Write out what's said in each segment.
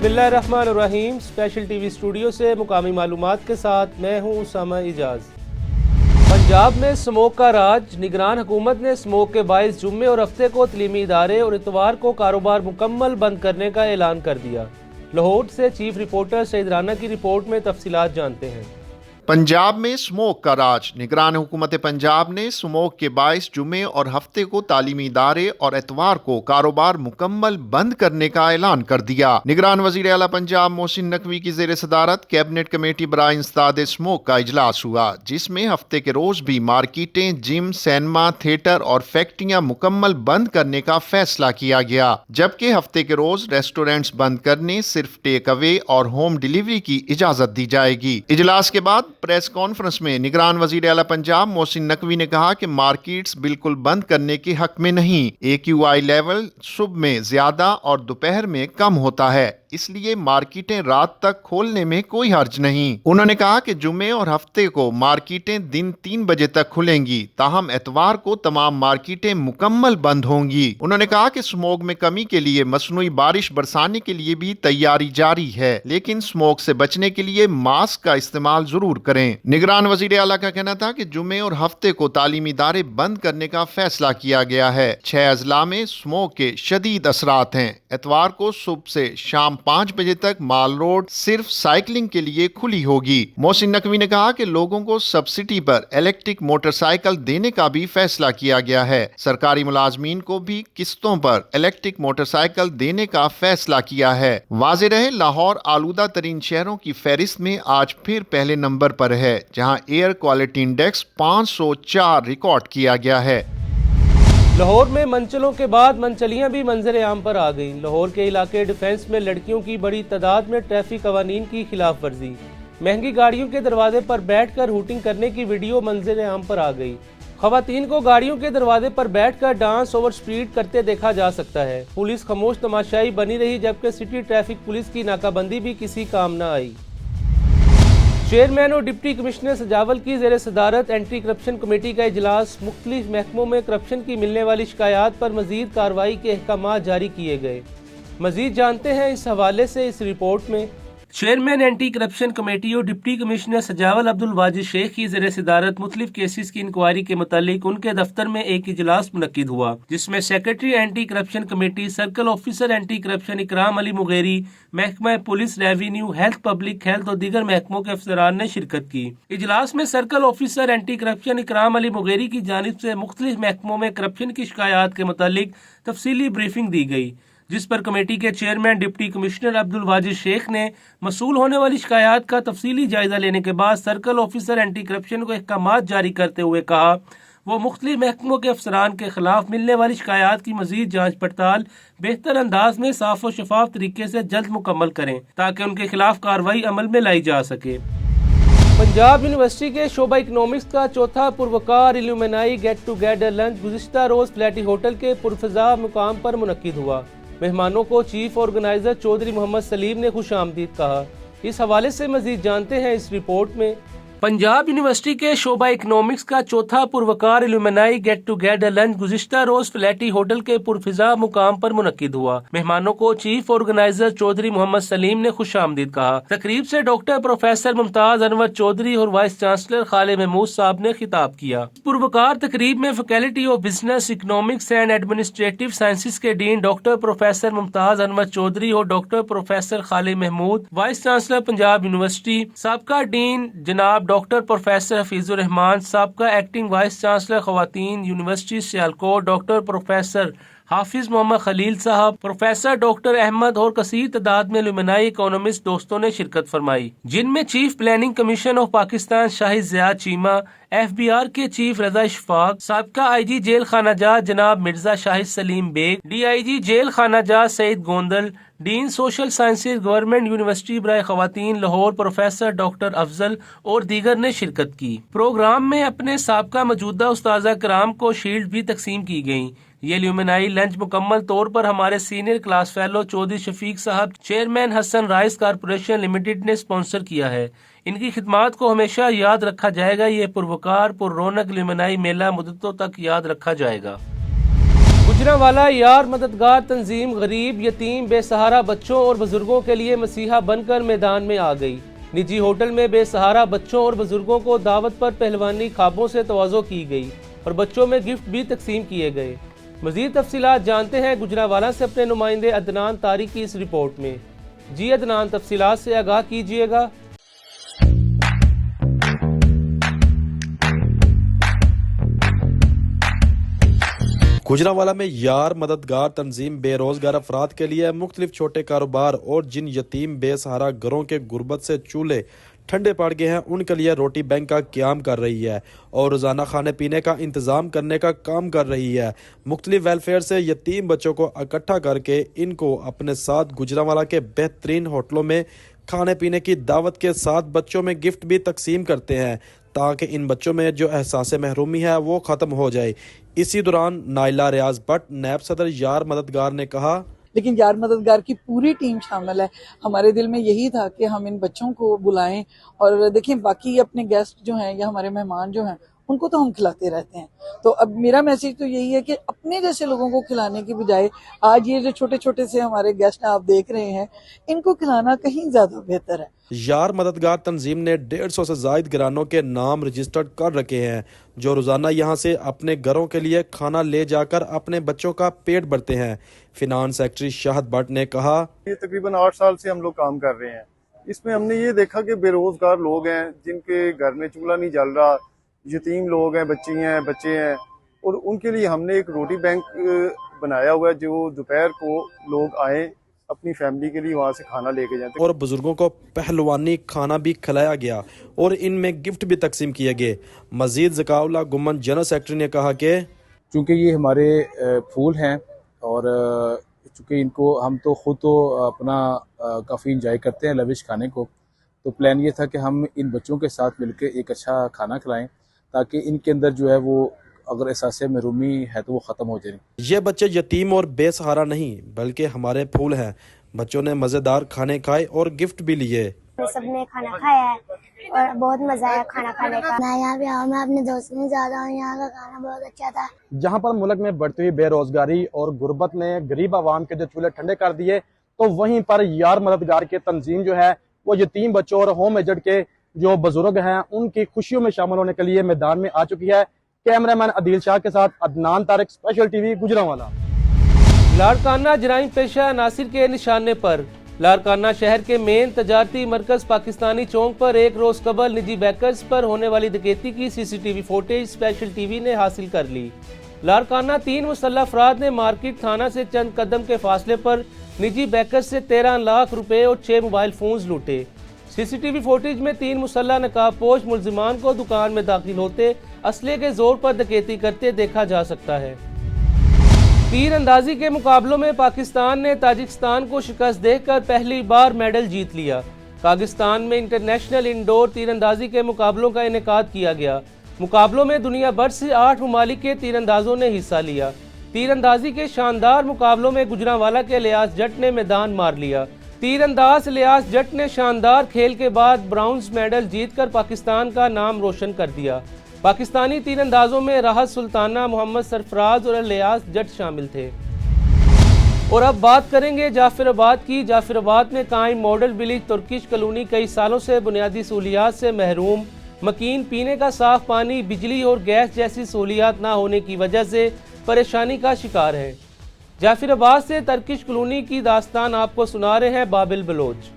بسم اللہ الرحمن الرحیم۔ اسپیشل ٹی وی اسٹوڈیو سے مقامی معلومات کے ساتھ میں ہوں اسامہ اجاز۔ پنجاب میں اسموک کا راج، نگران حکومت نے اسموک کے باعث جمعے اور ہفتے کو تعلیمی ادارے اور اتوار کو کاروبار مکمل بند کرنے کا اعلان کر دیا۔ لاہور سے چیف رپورٹر سعید رانا کی رپورٹ میں تفصیلات جانتے ہیں۔ پنجاب میں اسموک کا راج، نگران حکومت پنجاب نے اسموک کے باعث جمعے اور ہفتے کو تعلیمی ادارے اور اتوار کو کاروبار مکمل بند کرنے کا اعلان کر دیا۔ نگران وزیر اعلیٰ پنجاب محسن نقوی کی زیر صدارت کیبنٹ کمیٹی برائے انسداد اسموک کا اجلاس ہوا، جس میں ہفتے کے روز بھی مارکیٹیں، جم، سینما، تھیٹر اور فیکٹریاں مکمل بند کرنے کا فیصلہ کیا گیا، جبکہ ہفتے کے روز ریسٹورینٹس بند کرنے، صرف ٹیک اوے اور ہوم ڈیلیوری کی اجازت دی جائے گی۔ اجلاس کے بعد پریس کانفرنس میں نگران وزیر اعلیٰ پنجاب محسن نقوی نے کہا کہ مارکیٹس بالکل بند کرنے کے حق میں نہیں۔ AQI لیول صبح میں زیادہ اور دوپہر میں کم ہوتا ہے، اس لیے مارکیٹیں رات تک کھولنے میں کوئی حرج نہیں۔ انہوں نے کہا کہ جمعے اور ہفتے کو مارکیٹیں دن 3 بجے تک کھلیں گی، تاہم اتوار کو تمام مارکیٹیں مکمل بند ہوں گی۔ انہوں نے کہا کہ اسموگ میں کمی کے لیے مصنوعی بارش برسانے کے لیے بھی تیاری جاری ہے، لیکن اسموگ سے بچنے کے لیے ماسک کا استعمال ضرور کریں۔ نگران وزیر اعلیٰ کا کہنا تھا کہ جمعے اور ہفتے کو تعلیمی ادارے بند کرنے کا فیصلہ کیا گیا ہے۔ 6 اضلاع میں اسموگ کے شدید اثرات ہیں۔ اتوار کو صبح سے شام 5 بجے تک مال روڈ صرف سائیکلنگ کے لیے کھلی ہوگی۔ محسن نقوی نے کہا کہ لوگوں کو سبسڈی پر الیکٹرک موٹر سائیکل دینے کا بھی فیصلہ کیا گیا ہے۔ سرکاری ملازمین کو بھی قسطوں پر الیکٹرک موٹر سائیکل دینے کا فیصلہ کیا ہے۔ واضح رہے، لاہور آلودہ ترین شہروں کی فہرست میں آج پھر پہلے نمبر پر ہے، جہاں ایئر کوالٹی انڈیکس 504 ریکارڈ کیا گیا ہے۔ لاہور میں منچلوں کے بعد منچلیاں بھی منظر عام پر آ گئیں۔ لاہور کے علاقے ڈیفنس میں لڑکیوں کی بڑی تعداد میں ٹریفک قوانین کی خلاف ورزی، مہنگی گاڑیوں کے دروازے پر بیٹھ کر ہوٹنگ کرنے کی ویڈیو منظر عام پر آ گئی۔ خواتین کو گاڑیوں کے دروازے پر بیٹھ کر ڈانس اوور سپیڈ کرتے دیکھا جا سکتا ہے۔ پولیس خاموش تماشائی بنی رہی، جبکہ سٹی ٹریفک پولیس کی ناکہ بندی بھی کسی کام نہ آئی۔ چیئرمین اور ڈپٹی کمشنر سجاول کی زیر صدارت اینٹی کرپشن کمیٹی کا اجلاس، مختلف محکموں میں کرپشن کی ملنے والی شکایات پر مزید کارروائی کے احکامات جاری کیے گئے۔ مزید جانتے ہیں اس حوالے سے اس رپورٹ میں۔ چیئرمین اینٹی کرپشن کمیٹی اور ڈپٹی کمشنر سجاول عبدالواجد شیخ کی زیر صدارت مختلف کیسز کی انکوائری کے متعلق ان کے دفتر میں ایک اجلاس منعقد ہوا، جس میں secretary anti corruption committee, circle officer anti corruption Ikram Ali Mugheri, محکمہ police, revenue, health, public health اور دیگر محکموں کے افسران نے شرکت کی۔ اجلاس میں circle officer anti corruption Ikram Ali مغیری کی جانب سے مختلف محکموں میں کرپشن کی شکایات کے متعلق تفصیلی بریفنگ دی گئی، جس پر کمیٹی کے چیئرمین ڈپٹی کمشنر عبدالواجد شیخ نے موصول ہونے والی شکایات کا تفصیلی جائزہ لینے کے بعد سرکل آفیسر اینٹی کرپشن کو احکامات جاری کرتے ہوئے کہا وہ مختلف محکموں کے افسران کے خلاف ملنے والی شکایات کی مزید جانچ پڑتال بہتر انداز میں صاف و شفاف طریقے سے جلد مکمل کریں، تاکہ ان کے خلاف کارروائی عمل میں لائی جا سکے۔ پنجاب یونیورسٹی کے شعبہ اکنامکس کا چوتھا پروقار الومنائی گیٹ ٹوگیدر لنچ گزشتہ روز فلیٹی ہوٹل کے پرفضا مقام پر منعقد ہوا۔ مہمانوں کو چیف آرگنائزر چودھری محمد سلیم نے خوش آمدید کہا۔ اس حوالے سے مزید جانتے ہیں اس رپورٹ میں۔ پنجاب یونیورسٹی کے شعبہ اکنامکس کا چوتھا پروقار الومنائی گیٹ ٹوگیدر لنچ گزشتہ روز فلیٹی ہوٹل کے پرفضا مقام پر منعقد ہوا۔ مہمانوں کو چیف آرگنائزر چودھری محمد سلیم نے خوش آمدید کہا۔ تقریب سے ڈاکٹر پروفیسر ممتاز انور چودھری اور وائس چانسلر خالد محمود صاحب نے خطاب کیا۔ پروقار تقریب میں faculty of business, economics and administrative sciences کے dean doctor professor Mumtaz Anwar Chaudhry اور doctor professor Khalid Mahmood, vice chancellor Punjab university, سابقہ ڈین جناب ڈاکٹر پروفیسر حفیظ الرحمان، سابقہ ایکٹنگ وائس چانسلر خواتین university Sialkot doctor professor Hafiz Muhammad خلیل صاحب، پروفیسر ڈاکٹر احمد اور کثیر تعداد میں الومنائی اکانومسٹ دوستوں نے شرکت فرمائی، جن میں chief planning commission of Pakistan Shahid Ziad Cheema, FBR کے چیف رضا اشفاق، سابقہ IG جیل خانہ جات جناب مرزا شاہد سلیم بیگ، DIG جیل خانہ جات Saeed Gondal, dean social sciences government university برائے خواتین لاہور پروفیسر ڈاکٹر افضل اور دیگر نے شرکت کی۔ پروگرام میں اپنے سابقہ موجودہ استاذہ کرام کو شیلڈ بھی تقسیم کی گئیں۔ یہ لیومنائی لنچ مکمل طور پر ہمارے سینئر کلاس فیلو چودھری شفیق صاحب، چیئرمین حسن رائس کارپوریشن لمیٹڈ نے اسپانسر کیا ہے۔ ان کی خدمات کو ہمیشہ یاد رکھا جائے گا۔ یہ پروقار پر رونق لیومنائی میلہ مدتوں تک یاد رکھا جائے گا۔ गुजरांवाला यार मददगार तंजीम गरीब, यतीम, बेसहारा बच्चों और बुजुर्गों के लिए मसीहा बनकर मैदान में आ गई। निजी होटल में बेसहारा बच्चों और बुजुर्गों को दावत पर पहलवानी ख्वाबों से तवाज़ो की गई और बच्चों में गिफ्ट भी तकसीम किए गए। मज़ीद तफसीलात जानते हैं गुजरांवाला से अपने नुमाइंदे अदनान तारिक की इस रिपोर्ट में। जी अदनान, तफसीलात से आगाह कीजिएगा। गुजरांवाला में यार मददगार तंजीम बेरोजगार अफराद के लिए मुख्तलिफ छोटे कारोबार और जिन यतीम बेसहारा घरों के गुर्बत से चूल्हे ठंडे पड़ गए हैं उनके लिए रोटी बैंक का क्याम कर रही है और रोज़ाना खाने पीने का इंतज़ाम करने का काम कर रही है। मुख्तलिफ वेलफेयर से यतीम बच्चों को इकट्ठा करके इनको अपने साथ गुजरांवाला के बेहतरीन होटलों में खाने पीने की दावत के साथ बच्चों में गिफ्ट भी तकसीम करते हैं ताकि इन बच्चों में जो एहसास महरूमी है वो ख़त्म हो जाए। इसी दौरान नाइला रियाज भट्ट, नायब सदर यार मददगार ने कहा, लेकिन यार मददगार की पूरी टीम शामिल है। हमारे दिल में यही था कि हम इन बच्चों को बुलाएं और देखें बाकी अपने गेस्ट जो हैं या हमारे मेहमान जो हैं उनको तो हम खिलाते रहते हैं। तो अब मेरा मैसेज तो यही है कि अपने जैसे लोगों को खिलाने की बजाय आज ये जो छोटे छोटे से हमारे गेस्ट आप देख रहे हैं इनको खिलाना कहीं ज्यादा बेहतर है। यार मददगार तंजीम ने 150 से जायद घरानों के नाम रजिस्टर्ड कर रखे हैं जो रोजाना यहां से अपने घरों के लिए खाना ले जाकर अपने बच्चों का पेट भरते हैं। फिनांस सेक्रेटरी शाहद भट्ट ने कहा, ये तकरीबन 8 साल से हम लोग काम कर रहे हैं। इसमें हमने ये देखा कि बेरोजगार लोग हैं जिनके घर में चूल्हा नहीं जल रहा, यतीम लोग हैं, बच्चे हैं और उनके लिए हमने एक रोटी बैंक बनाया हुआ है जो दोपहर को लोग आए अपनी फैमिली के लिए वहाँ से खाना लेके जाते और बुजुर्गों को पहलवानी खाना भी खिलाया गया और इनमें गिफ्ट भी तकसीम किए गए। मजीद ज़काउल्लाह गुम्मन जनरल सेक्रेटरी ने कहा कि चूँकि ये हमारे फूल हैं और चूँकि इनको हम तो खुद तो अपना काफ़ी इंजॉय करते हैं लविश खाने को, तो प्लान ये था कि हम इन बच्चों के साथ मिलकर एक अच्छा खाना खिलाएं ताकि इनके अंदर जो है वो अगर एहसास महरूमी है तो वो ख़त्म हो जाए। ये बच्चे यतीम और बेसहारा नहीं बल्कि हमारे फूल हैं। बच्चों ने मज़ेदार खाने खाए और गिफ्ट भी लिए। सबने खाना खाया है और बहुत मजा आया खाना खाने का। मैं यहाँ पे आऊँ, मैं अपने दोस्तों से ज्यादा हूँ, यहाँ का खाना बहुत अच्छा था। जहाँ पर मुल्क में बढ़ती हुई बेरोजगारी और गुर्बत ने गरीब आवाम के जो चूल्हे ठंडे कर दिए, तो वहीं पर यार मददगार के तंजीम जो है वो यतीम बच्चों और होम एजेड के जो बुजुर्ग हैं उनकी खुशियों में शामिल होने के लिए मैदान में आ चुकी है। कैमरामैन अदील शाह के साथ अदनान तारिक, स्पेशल टीवी गुजरांवाला। लाड़काना जराइम पेशा नासिर के निशाने पर लाड़काना शहर के मेन तजारती मरकज पाकिस्तानी चौक पर एक रोज कबल निजी बैकर्स पर होने वाली डकैती की सीसीटीवी फुटेज स्पेशल टीवी ने हासिल कर ली। लाड़काना 3 मुसल्लह अफराद ने मार्केट थाना से चंद कदम के फासले पर निजी बैकर्स से 13 लाख रुपए और 6 मोबाइल फोन्स लूटे। सीसीटीवी फुटेज में 3 मुसल्लह नकाबपोश मुल्जिमान को दुकान में दाखिल होते असले के जोर पर डकैती करते देखा जा सकता है। तीर अंदाजी के मुकाबलों में पाकिस्तान ने ताजिकिस्तान को शिकस्त देकर पहली बार मेडल जीत लिया। पाकिस्तान में इंटरनेशनल इंडोर तीरंदाजी के मुकाबलों का इनेकाद किया गया। मुकाबलों में दुनिया भर से 8 ममालिक के तीरंदाजों ने हिस्सा लिया। तीरंदाजी के शानदार मुकाबलों में गुजरांवाला के लियाज जट ने मैदान मार लिया। तीरंदाज लियाज जट ने शानदार खेल के बाद ब्राउन्ज मेडल जीतकर पाकिस्तान का नाम रोशन कर दिया। पाकिस्तानी तीरंदाजों में राहत सुल्ताना, मोहम्मद सरफराज और लियाज जट शामिल थे। और अब बात करेंगे जाफराबाद की। जाफराबाद में कायम मॉडल विलेज तुर्किश कॉलोनी कई सालों से बुनियादी सहूलियात से महरूम, मकीन पीने का साफ पानी, बिजली और गैस जैसी सहूलियात ना होने की वजह से परेशानी का शिकार है। जाफराबाद से तुर्किश कॉलोनी की दास्तान आपको सुना रहे हैं बाबिल बलोच।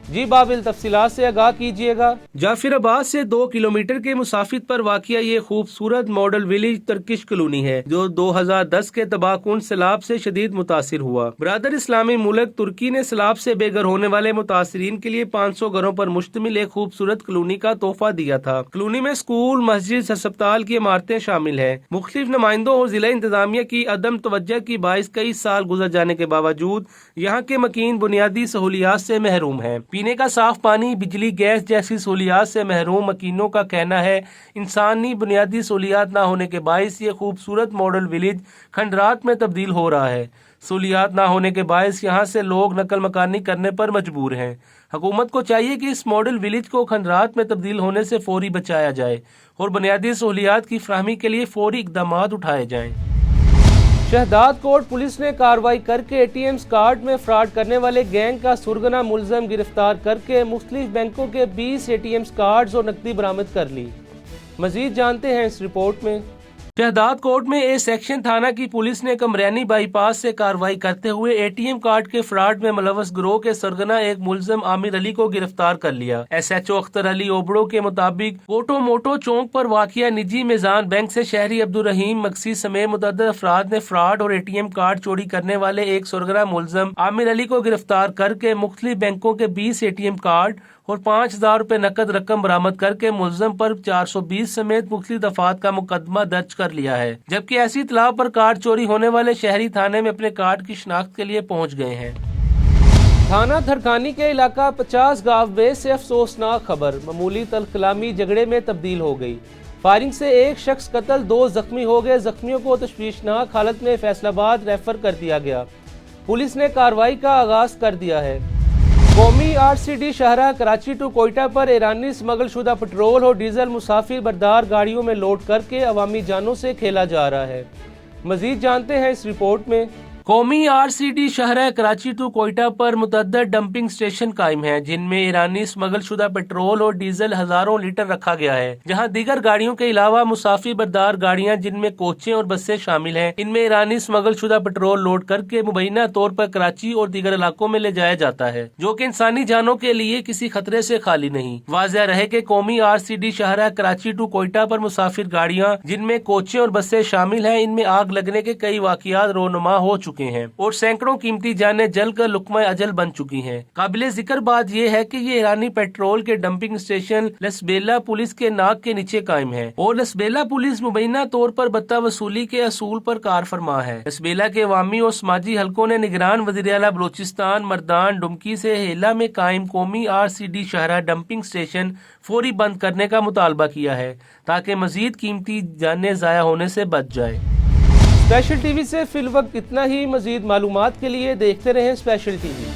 जी बाबिल, तफसीलात से आगाह कीजिएगा। जाफराबाद से 2 किलोमीटर के मुसाफित पर वाक़िया ये खूबसूरत मॉडल विलेज तुर्किश कॉलोनी है जो 2010 के तबाहकुन सैलाब से शदीद मुतासिर हुआ। बरादर इस्लामी मुल्क तुर्की ने सैलाब से बेघर होने वाले मुतासिरीन के लिए 500 घरों पर मुश्तमिल एक खूबसूरत कॉलोनी का तोहफा दिया था। कॉलोनी में स्कूल, मस्जिद, अस्पताल की इमारतें शामिल है। मुख्तलिफ नुमाइंदों और जिला इंतजामिया की अदम तवज्जो की बाइस कई साल गुजर जाने के बावजूद यहाँ के मकीन बुनियादी सहूलियात से महरूम है। पीने का साफ पानी, बिजली, गैस जैसी सहूलियात से महरूम मकीनों का कहना है इंसानी बुनियादी सहूलियात ना होने के बायस ये खूबसूरत मॉडल विलेज खंडरात में तब्दील हो रहा है। सहूलियात ना होने के बायस यहाँ से लोग नकल मकानी करने पर मजबूर हैं। हुकूमत को चाहिए कि इस मॉडल विलेज को खंडरात में तब्दील होने से फौरी बचाया जाए और बुनियादी सहूलियात की फराहमी के लिए फौरी इकदामात उठाए जाएं। शहदाद कोट पुलिस ने कार्रवाई करके एटीएम कार्ड में फ्रॉड करने वाले गैंग का सुरगना मुलजम गिरफ्तार करके मुख्तलिफ बैंकों के 20 एटीएम कार्ड्स और नकदी बरामद कर ली। मजीद जानते हैं इस रिपोर्ट में। शहदाद कोर्ट में ए सेक्शन थाना की पुलिस ने कमरैनी बाईपास से कार्रवाई करते हुए एटीएम कार्ड के फ्रॉड में मुलव्वस गिरोह के सरगना एक मुलजम आमिर अली को गिरफ्तार कर लिया। SHO अख्तर अली ओबड़ो के मुताबिक कोटो मोटो चौक पर वाक़िया निजी मिजान बैंक से शहरी अब्दुल रहीम मक्सी समेत मुतअद्दिद अफराद ने फ्रॉड और एटीएम कार्ड चोरी करने वाले एक सरगना मुलजम आमिर अली को गिरफ्तार करके मुख्तलिफ बैंकों के 20 एटीएम कार्ड और 5,000 रुपए नकद रकम बरामद करके मुलजम पर 420 समेत मुख्तलिफ दफात का मुकदमा दर्ज कर लिया है। जबकि ऐसी इत्तला पर कार्ड चोरी होने वाले शहरी थाने में अपने कार्ड की शिनाख्त के लिए पहुंच गए हैं। थाना धरखानी के इलाका 50 गांव में से अफसोसनाक खबर, मामूली तलकलामी झगड़े में तब्दील हो गई। फायरिंग से एक शख्स कत्ल, 2 जख्मी हो गए। जख्मियों को तशवीशनाक हालत में फैसलाबाद रेफर कर दिया गया। पुलिस ने कार्रवाई का आगाज कर दिया है। कौमी RCD शाहराह कराची टू कोयटा पर ईरानी स्मगल शुदा पेट्रोल और डीजल मुसाफिर बरदार गाड़ियों में लोड करके अवामी जानों से खेला जा रहा है। मजीद जानते हैं इस रिपोर्ट में। कौमी RCD शाहराह कराची टू कोयटा पर मुतअद्दिद डंपिंग स्टेशन कायम हैं, जिनमें ईरानी स्मगल शुदा पेट्रोल और डीजल हजारों लीटर रखा गया है। जहां दीगर गाड़ियों के अलावा मुसाफिर बरदार गाड़ियां जिनमें कोचें और बसें शामिल हैं, इनमें ईरानी स्मगल शुदा पेट्रोल लोड करके मुबैना तौर पर कराची और दीगर इलाकों में ले जाया जाता है, जो कि इंसानी जानों के लिए किसी खतरे से खाली नहीं। वाज़ेह रहे कि कौमी RCD शाहराह कराची टू कोयटा पर मुसाफिर गाड़ियां जिनमें कोचें और बसें शामिल हैं, इनमें आग लगने के कई वाक़ियात रोनुमा हो चुके हैं और सैकड़ों कीमती जानें जलकर लुक्मा अजल बन चुकी हैं। काबिले जिक्र बात यह है कि ये ईरानी पेट्रोल के डंपिंग स्टेशन लसबेला पुलिस के नाक के नीचे कायम है और लसबेला पुलिस मुबैना तौर पर बत्ता वसूली के असूल पर कार फरमा है। लसबेला के अवामी और समाजी हलकों ने निगरान वज़ीर आला बलोचिस्तान मर्दान डुमकी से हेला में कायम कौमी RCD शाहराह डंपिंग स्टेशन फौरी बंद करने का मुतालबा किया है, ताकि मजीद कीमती जानें ज़ाया होने से बच जाए। स्पेशल टीवी से फिल वक्त इतना ही। मजीद मालूमात के लिए देखते रहें स्पेशल टीवी।